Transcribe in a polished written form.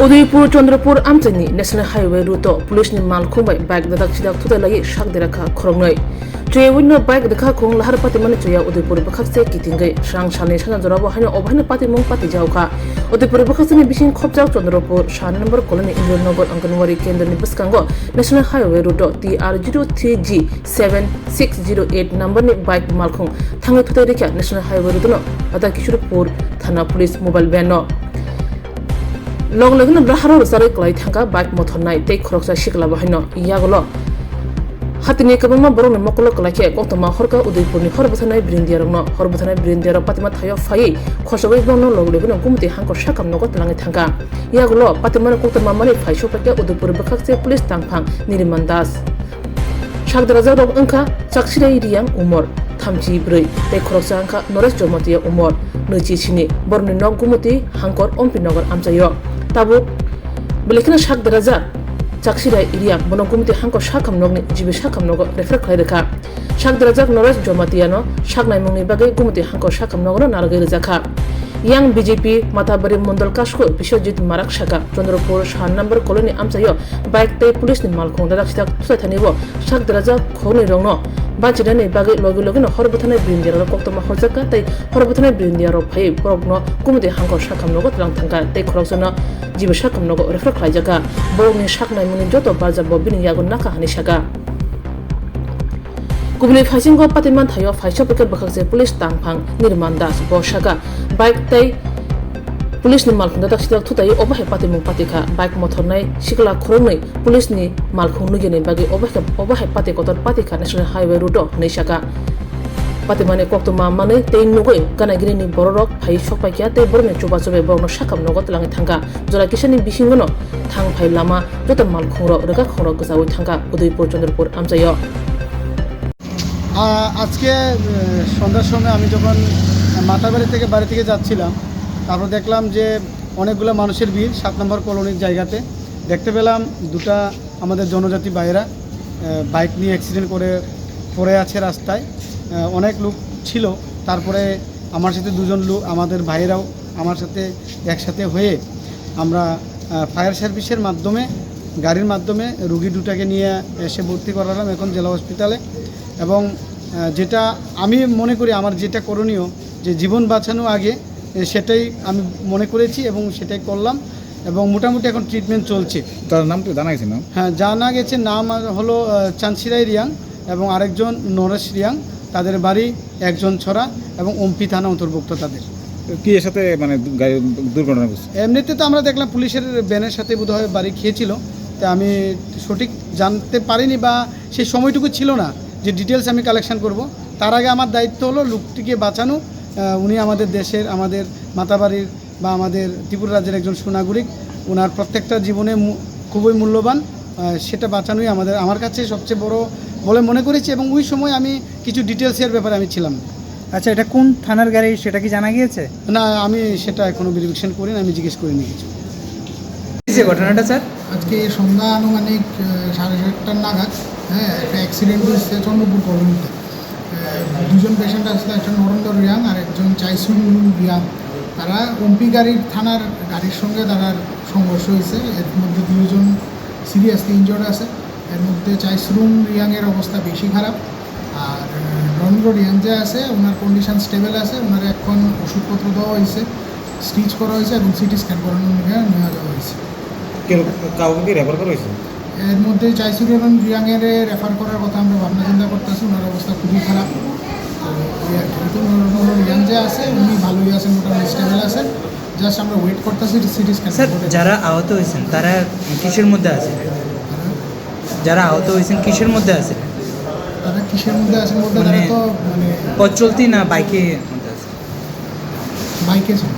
उदयपुर चंद्रपुर आमचनी national highway route police नि माल खुंबाय बाइक दादाक सिदाक थुदालाय शाक देराखा खरंगनै ट्रेविनो बाइक देखा खुं लहार पाति माने चया उदयपुर बखासे किथिंगै सांग साने साना जराबो हाने अबहाने पाति मुं पाति जावखा उदयपुर बखासे बिसिं खबजाव चंद्रपुर सान नंबर कॉलोनी इंद्रनगर अंगनवाड़ी केंद्र नि बसकांगो national highway route TR03G 7608 number नि बाइक माल खुं थांगै थुदाय रेखा नेशनल हाईवे रूट न अदा किशोरपुर थाना पुलिस मोबाइल वैन लगन ब्राहारो सारे क्लाई थांगा बाइक मथर नाय ते खरकसा शिकला बहायनो यागलो हातिनि कबमा बरन मकल कलाखे कतमा हरका उदयपुरनि हरबथानाय ब्रिन्दियारनो हरबथानाय ब्रिन्दियार पातिमा थायो फायै खसबै बनो लगलेगनो गुमति हांको शाकाम नगत लाङै थांगा यागलो पातिमा कतमा माने फायसो पाके उदयपुर बखासे पुलिस तांफां निरिमान दास शागदराजा रब अंका चाकसिराय रियां उमर थामची ब्रै ते खरकसा अंका नरेश जमतिया उमर नैची सिनि बरनि नग गुमति हांकर अम्पिनगर आमजायो ताबो बेलेखना शाक दराजा चाकसिराय इरिया बनगुमति हांको शाखाम नगनि जिबे शाखाम नग रेफर खायरेखा शाक दराजा नरेश जमातियानो शाकनाय मुंनि बागै गुमति हांको शाखाम नगर नारगै रजाखा yang BJP Matabari Mondol Kashko Bishojit Marak Shaka Chandrapur Shan number colony Amsayo bike tay police ni malkhong dadak sidak thanibo shak daraja khoni rongno bachidani bagai logi logi no horbothane brindiaro koktoma horzaka tai horbothane brindiaro phai progno kumudi hangko shakam nogo tlang thangka tai khoroksono jibe shakam nogo refer khlaijaka borni shaknai muni joto barja bobini yagun naka hani shaka गुबुननि फाइसिंगो पातिमान थायो फाइसो packet बखासे police तांफां निर्माण दास बशागा bike तै पुलिसनि मालखुंदा दाखसिदाक थुतायो अबाहे पातिमुं पातिखा bike मथरनाय सिकला खरंनै पुलिसनि मालखुं नुगेनि बागै अबाहे पाति Qatar पातिखा national highway root नैसागा पातिमाने कक्तमा माने तै नुगै गानागिरिनि बररक फाइ सकपाइकिया तै बरने चुबा चुबे बरनो शाकाम नगत लाङै थांगा जरा किसानि बिसिंगनो थां फाइ लामा जत मालखुंरो रेगा खंरो गजावै थांगा उदयपुर चंद्रपुर आमजायो আজকে সন্ধ্যার সময় আমি যখন মাতাবাড়ি থেকে বাড়ি থেকে যাচ্ছিলাম তারপর দেখলাম যে অনেকগুলো মানুষের ভিড় 7 নম্বর কলোনির জায়গাতে দেখতে পেলাম দুটা আমাদের জনজাতি ভাইরা বাইক নিয়ে অ্যাক্সিডেন্ট করে পড়ে আছে রাস্তায় অনেক লোক ছিল তারপরে আমার সাথে দুজন লোক আমাদের ভাইরাও আমার সাথে একসাথে হয়ে আমরা ফায়ার সার্ভিসের মাধ্যমে গাড়ির মাধ্যমে রোগী দুটাকে নিয়ে এসে ভর্তি করালাম এখন জেলা হসপিটালে এবং যেটা আমি মনে করি আমার যেটা করণীয় যে জীবন বাঁচানো আগে সেটাই আমি মনে করেছি এবং সেটাই করলাম এবং মোটামুটি এখন ট্রিটমেন্ট চলছে। তার নাম তো জানা গেছে না? হ্যাঁ জানা গেছে, নাম হলো চানসিরাই রিয়াং এবং আরেকজন নরেশ রিয়াং, তাদের বাড়ি একজন ছড়া এবং ওমপি থানা অন্তর্ভুক্ত। তাদের কি এর সাথে মানে দুর্ঘটনা ঘটছে? এমনিতে তো আমরা দেখলাম পুলিশের ব্যানের সাথে বোধহয় বাড়ি খেয়েছিল, তা আমি সঠিক জানতে পারিনি বা সেই সময়টুকু ছিল না যে ডিটেলস আমি কালেকশন করব। তার আগে আমার দায়িত্ব হলো লোকটিকে বাঁচানো। উনি আমাদের দেশের, আমাদের মাতাবাড়ির বা আমাদের ত্রিপুরা রাজ্যের একজন সুনাগরিক, ওনার প্রত্যেকটা জীবনে খুবই মূল্যবান, সেটা বাঁচানোই আমার কাছে সবচেয়ে বড় বলে মনে করেছি এবং ওই সময় আমি কিছু ডিটেলসের ব্যাপারে আমি ছিলাম। আচ্ছা, এটা কোন থানার গাড়ি সেটা কি জানা গিয়েছে? না, আমি সেটা এখনও ভেরিফিকেশন করিনি, আমি জিজ্ঞেস করিনি কিছু। যে ঘটনাটা স্যার আজকে সন্ধ্যা আনুমানিক 7:30 নাগাদ একটা অ্যাক্সিডেন্ট হয়েছে চন্দ্রপুর কলোনিতে। দুজন পেশেন্ট আসলে, একজন নরেন্দ্র রিয়াং আর একজন চাইসুন রিয়াং। তারা ওমপি থানার গাড়ির সঙ্গে তার সংঘর্ষ হয়েছে। এর মধ্যে দুজন সিরিয়াসলি ইনজর্ড আছে। এর মধ্যে চাইসুন রিয়াংয়ের অবস্থা বেশি খারাপ, আর নরেন্দ্র রিয়াং যে আছে ওনার কন্ডিশন স্টেবল আছে। ওনার এখন ওষুধপত্র দেওয়া হয়েছে, স্টিচ করা হয়েছে এবং সিটি স্ক্যান করানোর নেওয়া যাওয়া হয়েছে। কাউকে কি রেফার করা হয়েছে? এর মধ্যে চাইসুর এবং রিয়াংয়ের রেফার করার কথা আমরা ভাবনা চিন্তা করতেছি। ওনার অবস্থা খুবই খারাপ। তো রিয়াং যে আছে উনি ভালোই আছেন, মোটামুটি স্টেবল আছেন। জাস্ট আমরা ওয়েট করতেছি সিটি স্ক্যান। স্যার, যারা আহত হয়েছেন তারা কিসের মধ্যে আছে? যারা আহত হয়েছেন কিসের মধ্যে আছে? তারা কিসের মধ্যে আছেন বলতে তারা তো মানে পথ চলতি না বাইকে মধ্যে আছে? বাইকে ছিল।